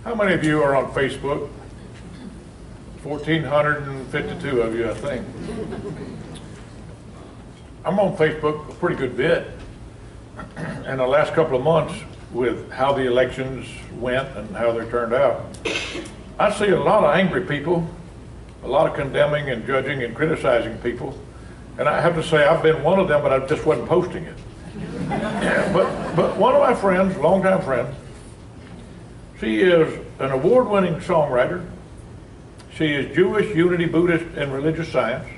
How many of you are on Facebook? 1,452 of you, I think. I'm on Facebook a pretty good bit. And the last couple of months, with how the elections went and how they turned out, I see a lot of angry people, a lot of condemning and judging and criticizing people. And I have to say, I've been one of them, but I just wasn't posting it. But one of my friends, longtime friend, she is an award-winning songwriter. She is Jewish, Unity, Buddhist, and religious science.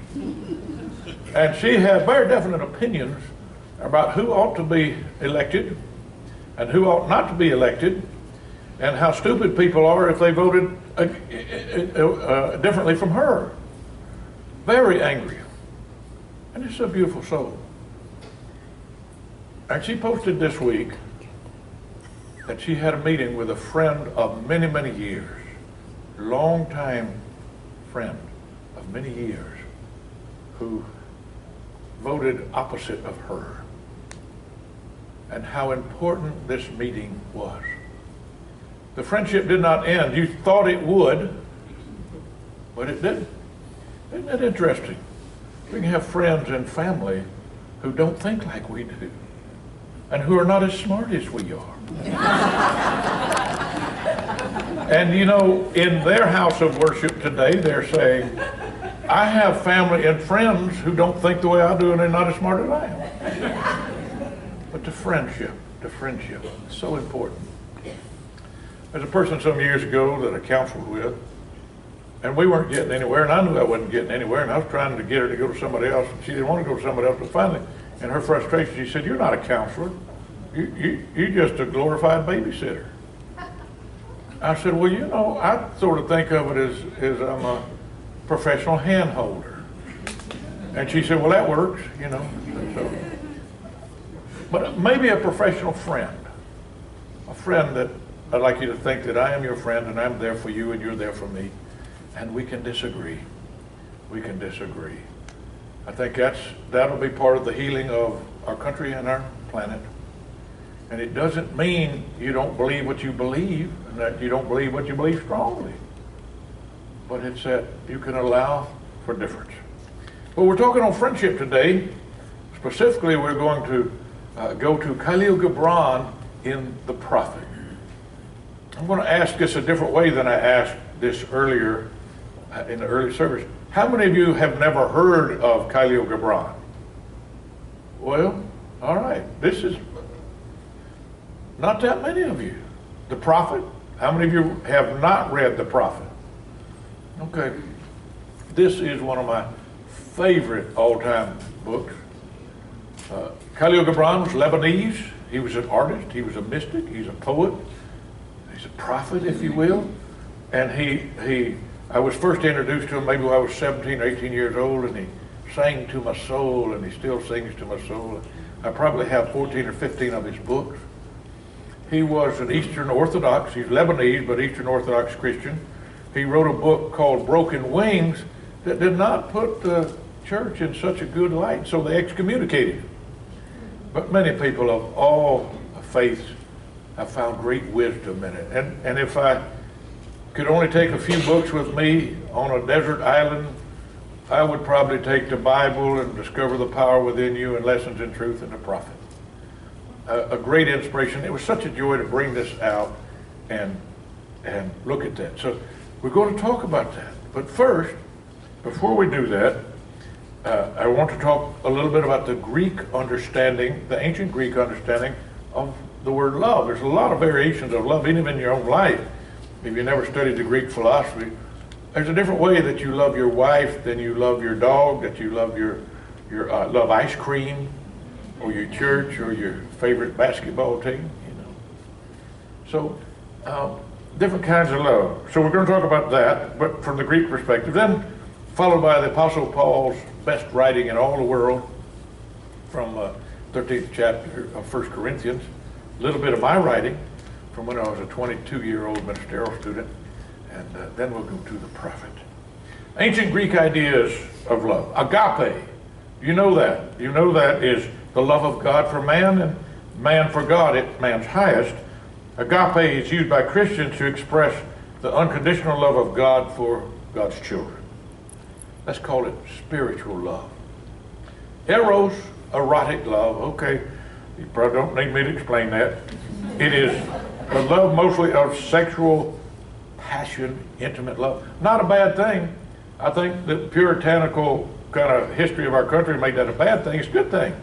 And she has very definite opinions about who ought to be elected and who ought not to be elected, and how stupid people are if they voted differently from her. Very angry. And it's a beautiful soul. And she posted this week that she had a meeting with a friend of many, many years, long-time friend of many years, who voted opposite of her, and how important this meeting was. The friendship did not end. You thought it would, but it didn't. Isn't that interesting? We can have friends and family who don't think like we do, and who are not as smart as we are. And you know, in their house of worship today, they're saying, I have family and friends who don't think the way I do, and they're not as smart as I am. But the friendship is so important. There's a person some years ago that I counseled with, and we weren't getting anywhere, and I knew I wasn't getting anywhere, and I was trying to get her to go to somebody else, and she didn't want to go to somebody else, but finally, in her frustration, she said, you're not a counselor. You're just a glorified babysitter. I said, well, you know, I sort of think of it as I'm a professional hand holder. And she said, well, that works, you know. So, but maybe a professional friend, a friend that I'd like you to think that I am your friend and I'm there for you and you're there for me, and we can disagree. We can disagree. I think that'll be part of the healing of our country and our planet. And it doesn't mean you don't believe what you believe and that you don't believe what you believe strongly. But it's that you can allow for difference. Well, we're talking on friendship today. Specifically, we're going to go to Kahlil Gibran in The Prophet. I'm going to ask this a different way than I asked this earlier in the early service. How many of you have never heard of Kahlil Gibran? Well, all right. This is not that many of you. The Prophet? How many of you have not read The Prophet? Okay. This is one of my favorite all-time books. Kahlil Gibran was Lebanese. He was an artist. He was a mystic. He's a poet. He's a prophet, if you will. And I was first introduced to him maybe when I was 17 or 18 years old, and he sang to my soul, and he still sings to my soul. I probably have 14 or 15 of his books. He was an Eastern Orthodox, he's Lebanese, but Eastern Orthodox Christian. He wrote a book called Broken Wings that did not put the church in such a good light, so they excommunicated him. But many people of all faiths have found great wisdom in it. And if I could only take a few books with me on a desert island, I would probably take the Bible and Discover the Power Within You and Lessons in Truth and the Prophet. A great inspiration. It was such a joy to bring this out and look at that. So we're going to talk about that. But first, before we do that, I want to talk a little bit about the Greek understanding, the ancient Greek understanding of the word love. There's a lot of variations of love, even in your own life. If you never studied the Greek philosophy, there's a different way that you love your wife than you love your dog, that you love love ice cream, or your church, or your favorite basketball team, you know. So, different kinds of love. So we're going to talk about that, but from the Greek perspective. Then, followed by the Apostle Paul's best writing in all the world, from 13th chapter of 1 Corinthians. A little bit of my writing from when I was a 22-year-old ministerial student, and then we'll go to the prophet. Ancient Greek ideas of love. Agape. You know that. You know that is the love of God for man and man for God at man's highest. Agape is used by Christians to express the unconditional love of God for God's children. Let's call it spiritual love. Eros, erotic love, okay, you probably don't need me to explain that. It is a love mostly of sexual passion, intimate love. Not a bad thing. I think the puritanical kind of history of our country made that a bad thing. It's a good thing.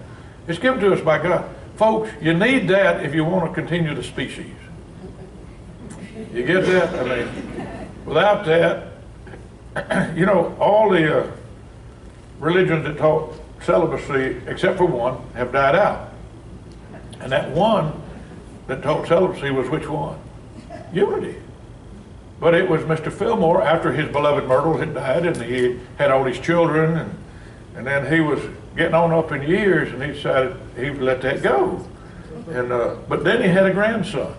It's given to us by God. Folks, you need that if you want to continue the species. You get that? I mean, without that, you know, all the religions that taught celibacy, except for one, have died out. And that one that taught celibacy was which one? Unity. But it was Mr. Fillmore, after his beloved Myrtle had died and he had all these children, and then he was getting on up in years, and he decided he would let that go. And but then he had a grandson.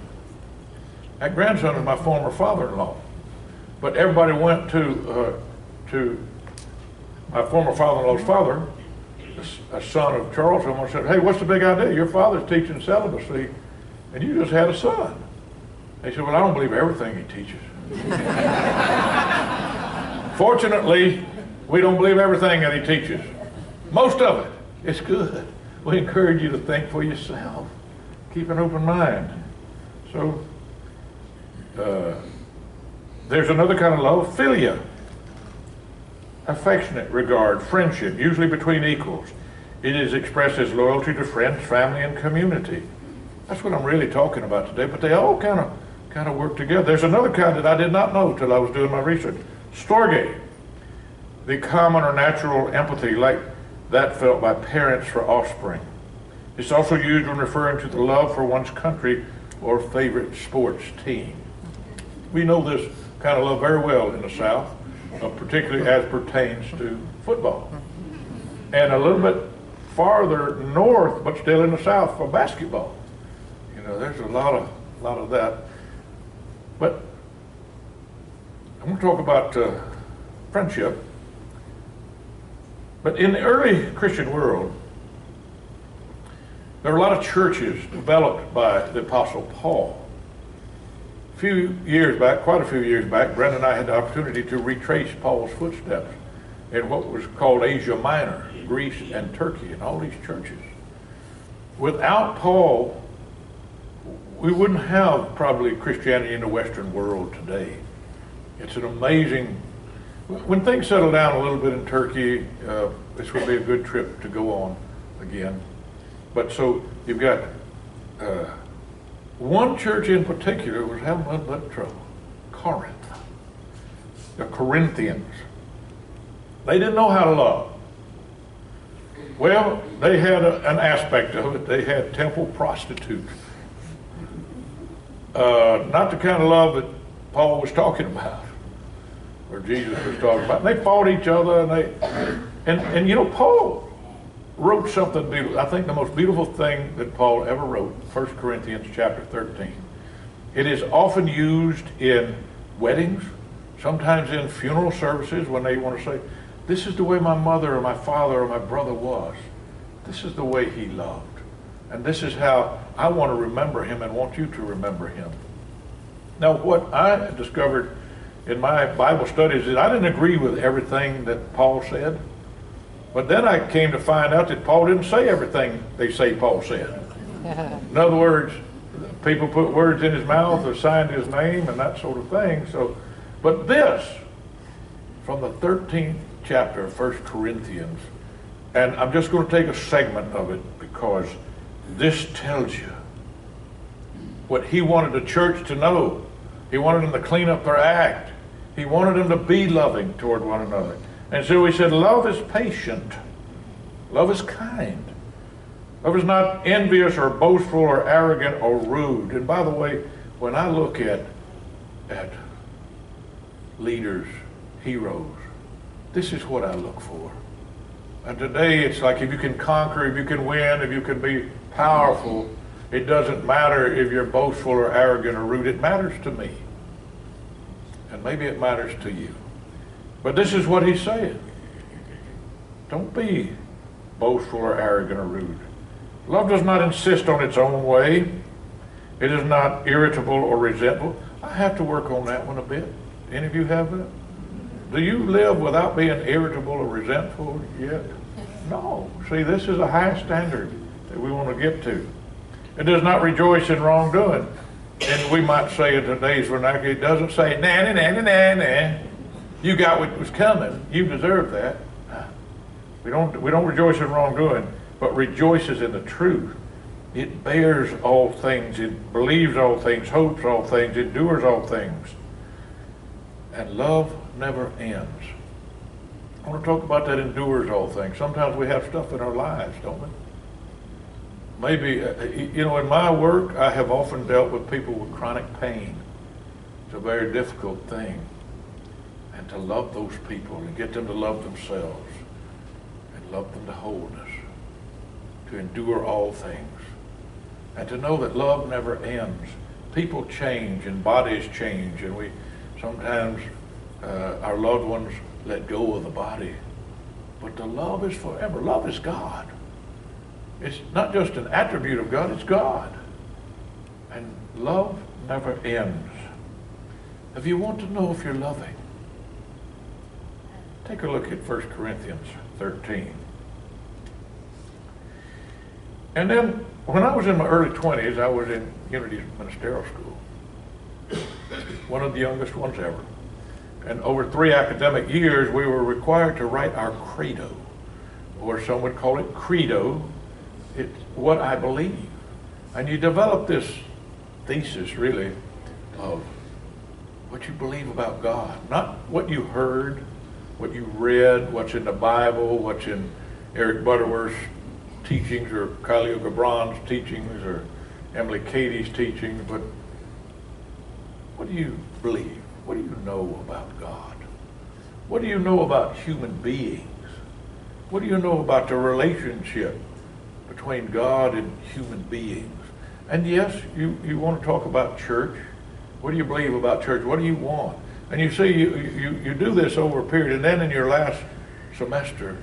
That grandson is my former father-in-law. But everybody went to my former father-in-law's father, a son of Charles, and said, "Hey, what's the big idea? Your father's teaching celibacy, and you just had a son." They said, "Well, I don't believe everything he teaches." Fortunately, we don't believe everything that he teaches. Most of it is good. We encourage you to think for yourself. Keep an open mind. So, there's another kind of love, philia. Affectionate regard, friendship, usually between equals. It is expressed as loyalty to friends, family, and community. That's what I'm really talking about today, but they all kind of work together. There's another kind that I did not know till I was doing my research. Storge, the common or natural empathy like that felt by parents for offspring. It's also used when referring to the love for one's country or favorite sports team. We know this kind of love very well in the South, particularly as pertains to football. And a little bit farther north, but still in the South, for basketball. You know, there's a lot of that. But I'm going to talk about friendship. But in the early Christian world, there were a lot of churches developed by the Apostle Paul. A few years back, quite a few years back, Brenda and I had the opportunity to retrace Paul's footsteps in what was called Asia Minor, Greece and Turkey, and all these churches. Without Paul, we wouldn't have probably Christianity in the Western world today. It's an amazing, when things settle down a little bit in Turkey, this would be a good trip to go on again. But so you've got one church in particular was having a little bit of trouble, Corinth. The Corinthians. They didn't know how to love. Well, they had an aspect of it. They had temple prostitutes. Not the kind of love that Paul was talking about, or Jesus was talking about. And they fought each other, and you know, Paul wrote something beautiful. I think the most beautiful thing that Paul ever wrote, 1 Corinthians chapter 13. It is often used in weddings, sometimes in funeral services when they want to say, this is the way my mother or my father or my brother was. This is the way he loved. And this is how I want to remember him and want you to remember him. Now, what I discovered in my Bible studies is I didn't agree with everything that Paul said. But then I came to find out that Paul didn't say everything they say Paul said. In other words, people put words in his mouth or signed his name and that sort of thing. So, but this, from the 13th chapter of 1 Corinthians, and I'm just going to take a segment of it because this tells you what he wanted the church to know. He wanted them to clean up their act. He wanted them to be loving toward one another. And so he said, love is patient. Love is kind. Love is not envious or boastful or arrogant or rude. And by the way, when I look at leaders, heroes, this is what I look for. And today it's like if you can conquer, if you can win, if you can be powerful, it doesn't matter if you're boastful or arrogant or rude. It matters to me. And maybe it matters to you. But this is what he's saying. Don't be boastful or arrogant or rude. Love does not insist on its own way. It is not irritable or resentful. I have to work on that one a bit. Any of you have that? Do you live without being irritable or resentful yet? No. See, this is a high standard that we want to get to. It does not rejoice in wrongdoing. And we might say in today's vernacular, it doesn't say, nanny, nanny, nanny. You got what was coming. You deserve that. We don't rejoice in wrongdoing, but rejoices in the truth. It bears all things. It believes all things, hopes all things, endures all things. And love never ends. I want to talk about that endures all things. Sometimes we have stuff in our lives, don't we? Maybe, in my work, I have often dealt with people with chronic pain. It's a very difficult thing. And to love those people and get them to love themselves and love them to wholeness, to endure all things, and to know that love never ends. People change and bodies change, and we sometimes, our loved ones let go of the body. But the love is forever. Love is God. It's not just an attribute of God, it's God. And love never ends. If you want to know if you're loving, take a look at 1 Corinthians 13. And then, when I was in my early 20s, I was in Unity's ministerial school. One of the youngest ones ever. And over 3 academic years, we were required to write our credo, or some would call it credo. It's what I believe. And you develop this thesis, really, of what you believe about God. Not what you heard, what you read, what's in the Bible, what's in Eric Butterworth's teachings, or Kahlil Gibran's teachings, or Emily Cady's teachings, but what do you believe? What do you know about God? What do you know about human beings? What do you know about the relationship between God and human beings? And yes, you want to talk about church. What do you believe about church? What do you want? And you see, you do this over a period, and then in your last semester,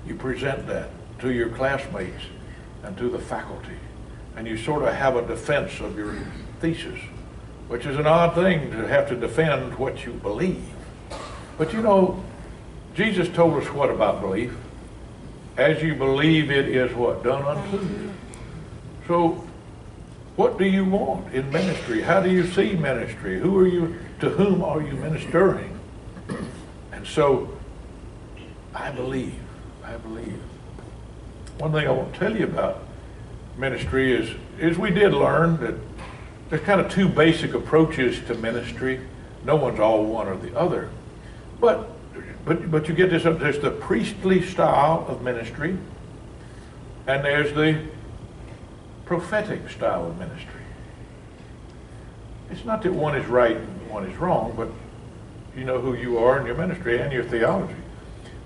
you present that to your classmates and to the faculty. And you sort of have a defense of your thesis, which is an odd thing to have to defend what you believe. But Jesus told us what about belief? As you believe, it is what? Done unto you. So, what do you want in ministry? How do you see ministry? To whom are you ministering? And so, I believe. One thing I want to tell you about ministry is we did learn that there's kind of 2 basic approaches to ministry. No one's all one or the other. But you get this, there's the priestly style of ministry, and there's the prophetic style of ministry. It's not that one is right and one is wrong, but you know who you are in your ministry and your theology.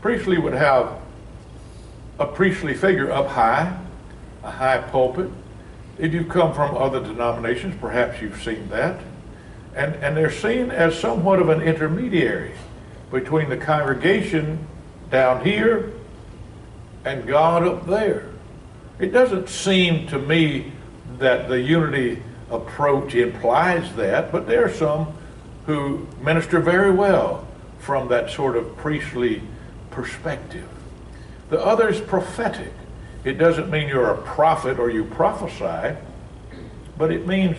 Priestly would have a priestly figure up high, a high pulpit. If you come from other denominations, perhaps you've seen that. And they're seen as somewhat of an intermediary between the congregation down here and God up there. It doesn't seem to me that the unity approach implies that, but there are some who minister very well from that sort of priestly perspective. The other is prophetic. It doesn't mean you're a prophet or you prophesy, but it means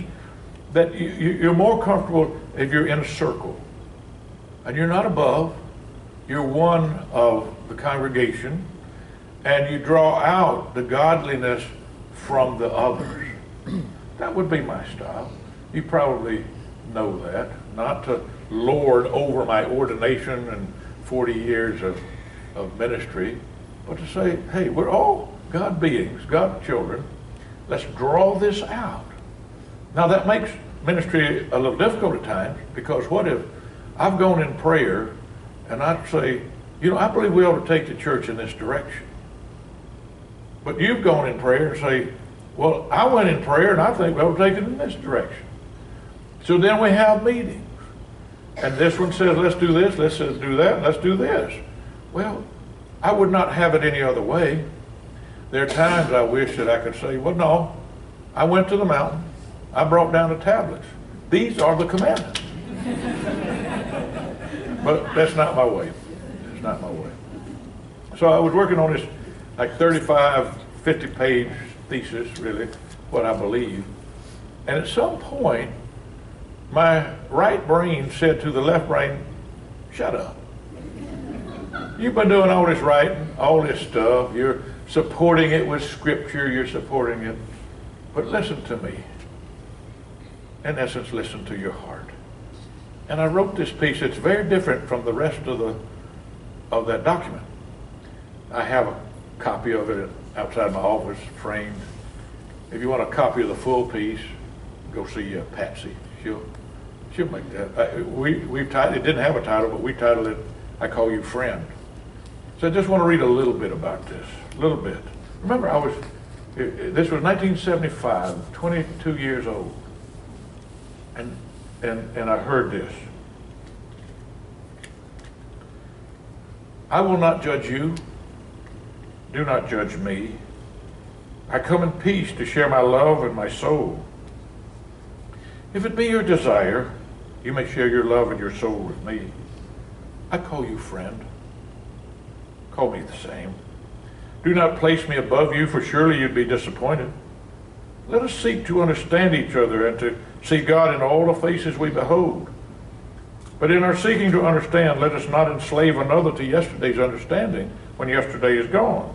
that you're more comfortable if you're in a circle. And you're not above, you're one of the congregation, and you draw out the godliness from the others. That would be my style. You probably know that. Not to lord over my ordination and 40 years of ministry, but to say, hey, we're all God beings, God children. Let's draw this out. Now that makes ministry a little difficult at times, because what if I've gone in prayer and I'd say, I believe we ought to take the church in this direction. But you've gone in prayer and say, well, I went in prayer and I think we ought to take it in this direction. So then we have meetings. And this one says, let's do this, this says do that, let's do this. Well, I would not have it any other way. There are times I wish that I could say, well, no, I went to the mountain. I brought down the tablets. These are the commandments. But that's not my way. It's not my way. So I was working on this like 35, 50-page thesis, really, what I believe. And at some point, my right brain said to the left brain, shut up. You've been doing all this writing, all this stuff. You're supporting it with scripture. You're supporting it. But listen to me. In essence, listen to your heart. And I wrote this piece. It's very different from the rest of that document. I have a copy of it outside my office, framed. If you want a copy of the full piece, go see Patsy. She'll make that. We've titled it. Didn't have a title, but we titled it "I Call You Friend." So I just want to read a little bit about this. A little bit. Remember, this was 1975, 22 years old, and I heard this. I will not judge you. Do not judge me. I come in peace to share my love and my soul. If it be your desire, you may share your love and your soul with me. I call you friend. Call me the same. Do not place me above you, for surely you'd be disappointed. Let us seek to understand each other and to see God in all the faces we behold. But in our seeking to understand, let us not enslave another to yesterday's understanding when yesterday is gone.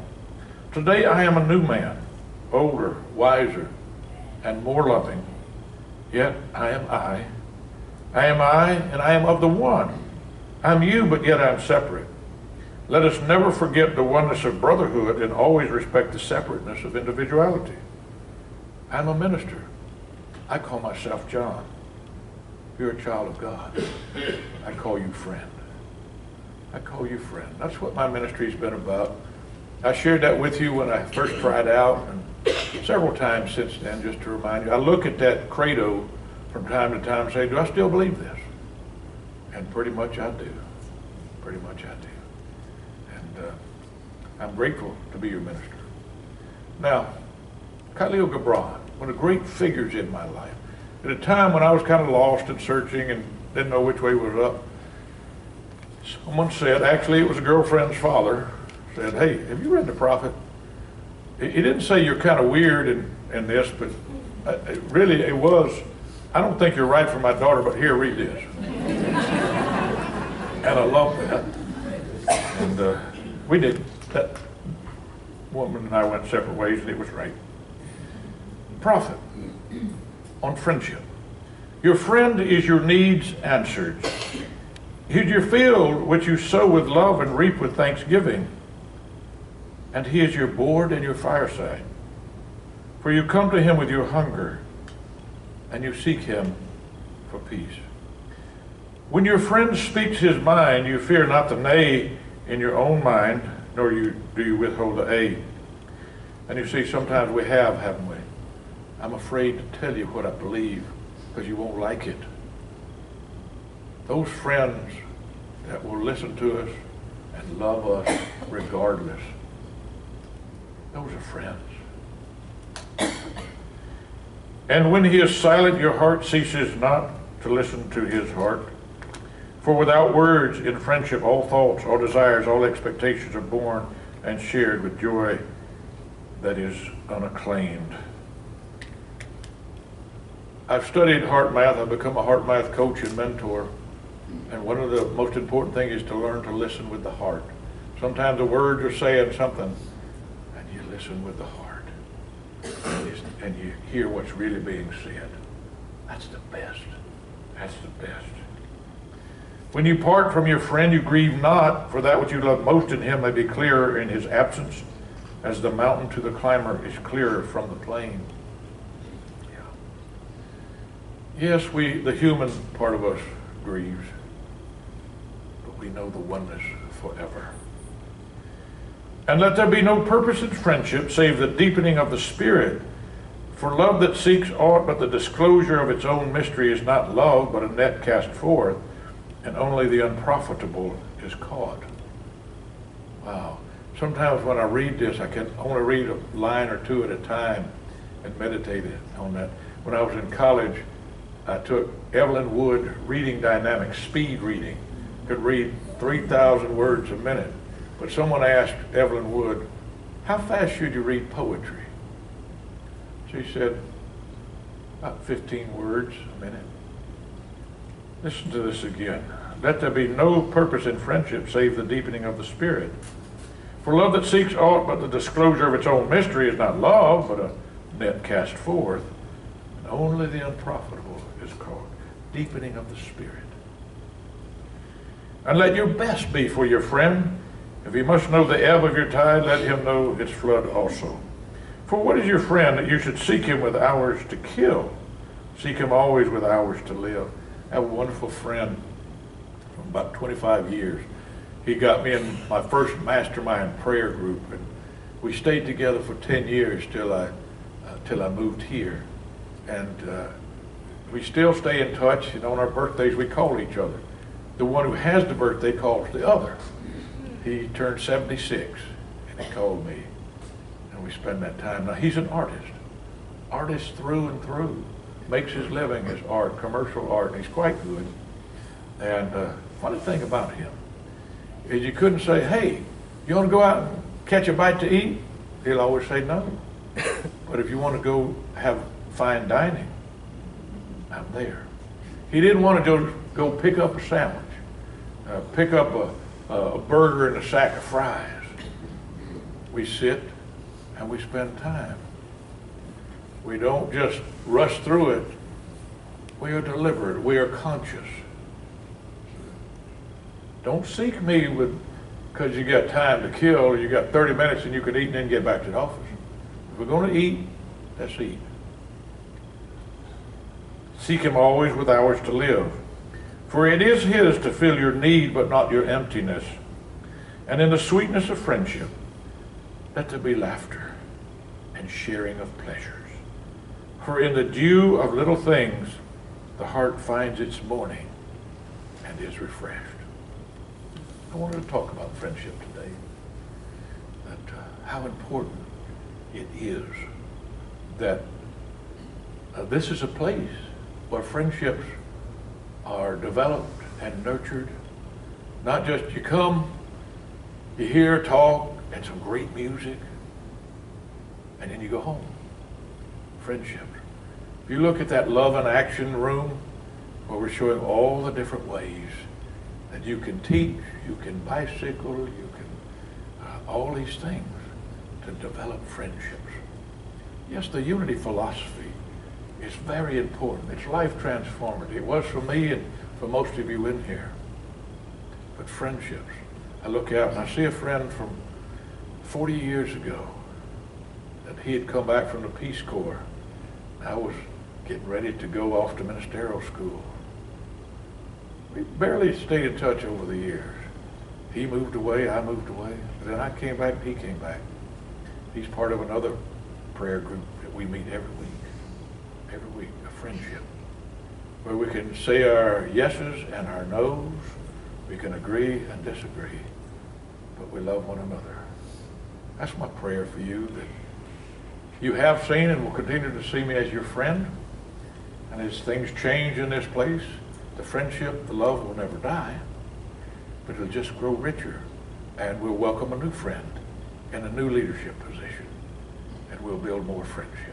Today I am a new man, older, wiser, and more loving. Yet I am I. I am I, and I am of the one. I am you, but yet I am separate. Let us never forget the oneness of brotherhood and always respect the separateness of individuality. I'm a minister. I call myself John. You're a child of God. I call you friend. I call you friend. That's what my ministry's been about. I shared that with you when I first tried out, and several times since then, just to remind you. I look at that credo from time to time and say, do I still believe this? And pretty much I do. Pretty much I do. And I'm grateful to be your minister. Now, Kahlil Gibran, one of the great figures in my life, at a time when I was kind of lost and searching and didn't know which way was up, someone said, actually it was a girlfriend's father, said, hey, have you read the prophet? He didn't say you're kind of weird in this, but really it was, I don't think you're right for my daughter, but here, read this. And I love that. And we did. That woman and I went separate ways, and it was right. Prophet on friendship. Your friend is your needs answered. He is your field which you sow with love and reap with thanksgiving. And he is your board and your fireside. For you come to him with your hunger, and you seek him for peace. When your friend speaks his mind, you fear not the nay in your own mind, nor do you withhold the a. And you see, sometimes we have, haven't we? I'm afraid to tell you what I believe because you won't like it. Those friends that will listen to us and love us regardless, those are friends. And when he is silent, your heart ceases not to listen to his heart. For without words, in friendship, all thoughts, all desires, all expectations are born and shared with joy that is unacclaimed. I've studied heart math. I've become a heart math coach and mentor. And one of the most important things is to learn to listen with the heart. Sometimes the words are saying something, and you listen with the heart. And you hear what's really being said. That's the best. That's the best. When you part from your friend, you grieve not, for that which you love most in him may be clearer in his absence, as the mountain to the climber is clearer from the plain. Yes, the human part of us grieves, but we know the oneness forever. And let there be no purpose in friendship save the deepening of the spirit. For love that seeks aught but the disclosure of its own mystery is not love, but a net cast forth, and only the unprofitable is caught. Wow. sometimes when I read this, I can only read a line or two at a time and meditate on that. When I was in college, I took Evelyn Wood reading dynamics, speed reading. Could read 3,000 words a minute. But someone asked Evelyn Wood, how fast should you read poetry? She said, about 15 words a minute. Listen to this again. Let there be no purpose in friendship save the deepening of the spirit. For love that seeks aught but the disclosure of its own mystery is not love, but a net cast forth. And only the unprofitable is called deepening of the spirit. And let your best be for your friend. If he must know the ebb of your tide, let him know its flood also. For what is your friend that you should seek him with hours to kill? Seek him always with hours to live. I have a wonderful friend from about 25 years. He got me in my first mastermind prayer group, and we stayed together for 10 years till I moved here. And we still stay in touch, and on our birthdays we call each other. The one who has the birthday calls the other. He turned 76, and he called me, and we spend that time. Now, he's an artist through and through. Makes his living as art, commercial art, and he's quite good. And funny thing about him is you couldn't say, hey, you want to go out and catch a bite to eat? He'll always say no. But if you want to go have fine dining, I'm there. He didn't want to go pick up a sandwich, pick up a burger and a sack of fries. We sit and we spend time. We don't just rush through it. We are deliberate. We are conscious. Don't seek me because you got time to kill, or you got 30 minutes and you can eat and then get back to the office. If we're going to eat, let's eat. Seek him always with hours to live. For it is his to fill your need, but not your emptiness. And in the sweetness of friendship, let there be laughter and sharing of pleasures. For in the dew of little things, the heart finds its morning and is refreshed. I wanted to talk about friendship today, that how important it is that this is a place where friendships are developed and nurtured. Not just you come, you hear, talk, and some great music, and then you go home. Friendships. If you look at that love and action room where we're showing all the different ways that you can teach, you can bicycle, you can, all these things to develop friendships. Yes, the unity philosophy is very important. It's life transformative. It was for me and for most of you in here. But friendships, I look out and I see a friend from 40 years ago that he had come back from the Peace Corps. I was getting ready to go off to ministerial school. We barely stayed in touch over the years. He moved away, I moved away. Then I came back and he came back. He's part of another prayer group that we meet every week, a friendship, where we can say our yeses and our nos, we can agree and disagree, but we love one another. That's my prayer for you, that you have seen and will continue to see me as your friend, and as things change in this place, the friendship, the love will never die, but it'll just grow richer, and we'll welcome a new friend in a new leadership position, and we'll build more friendships.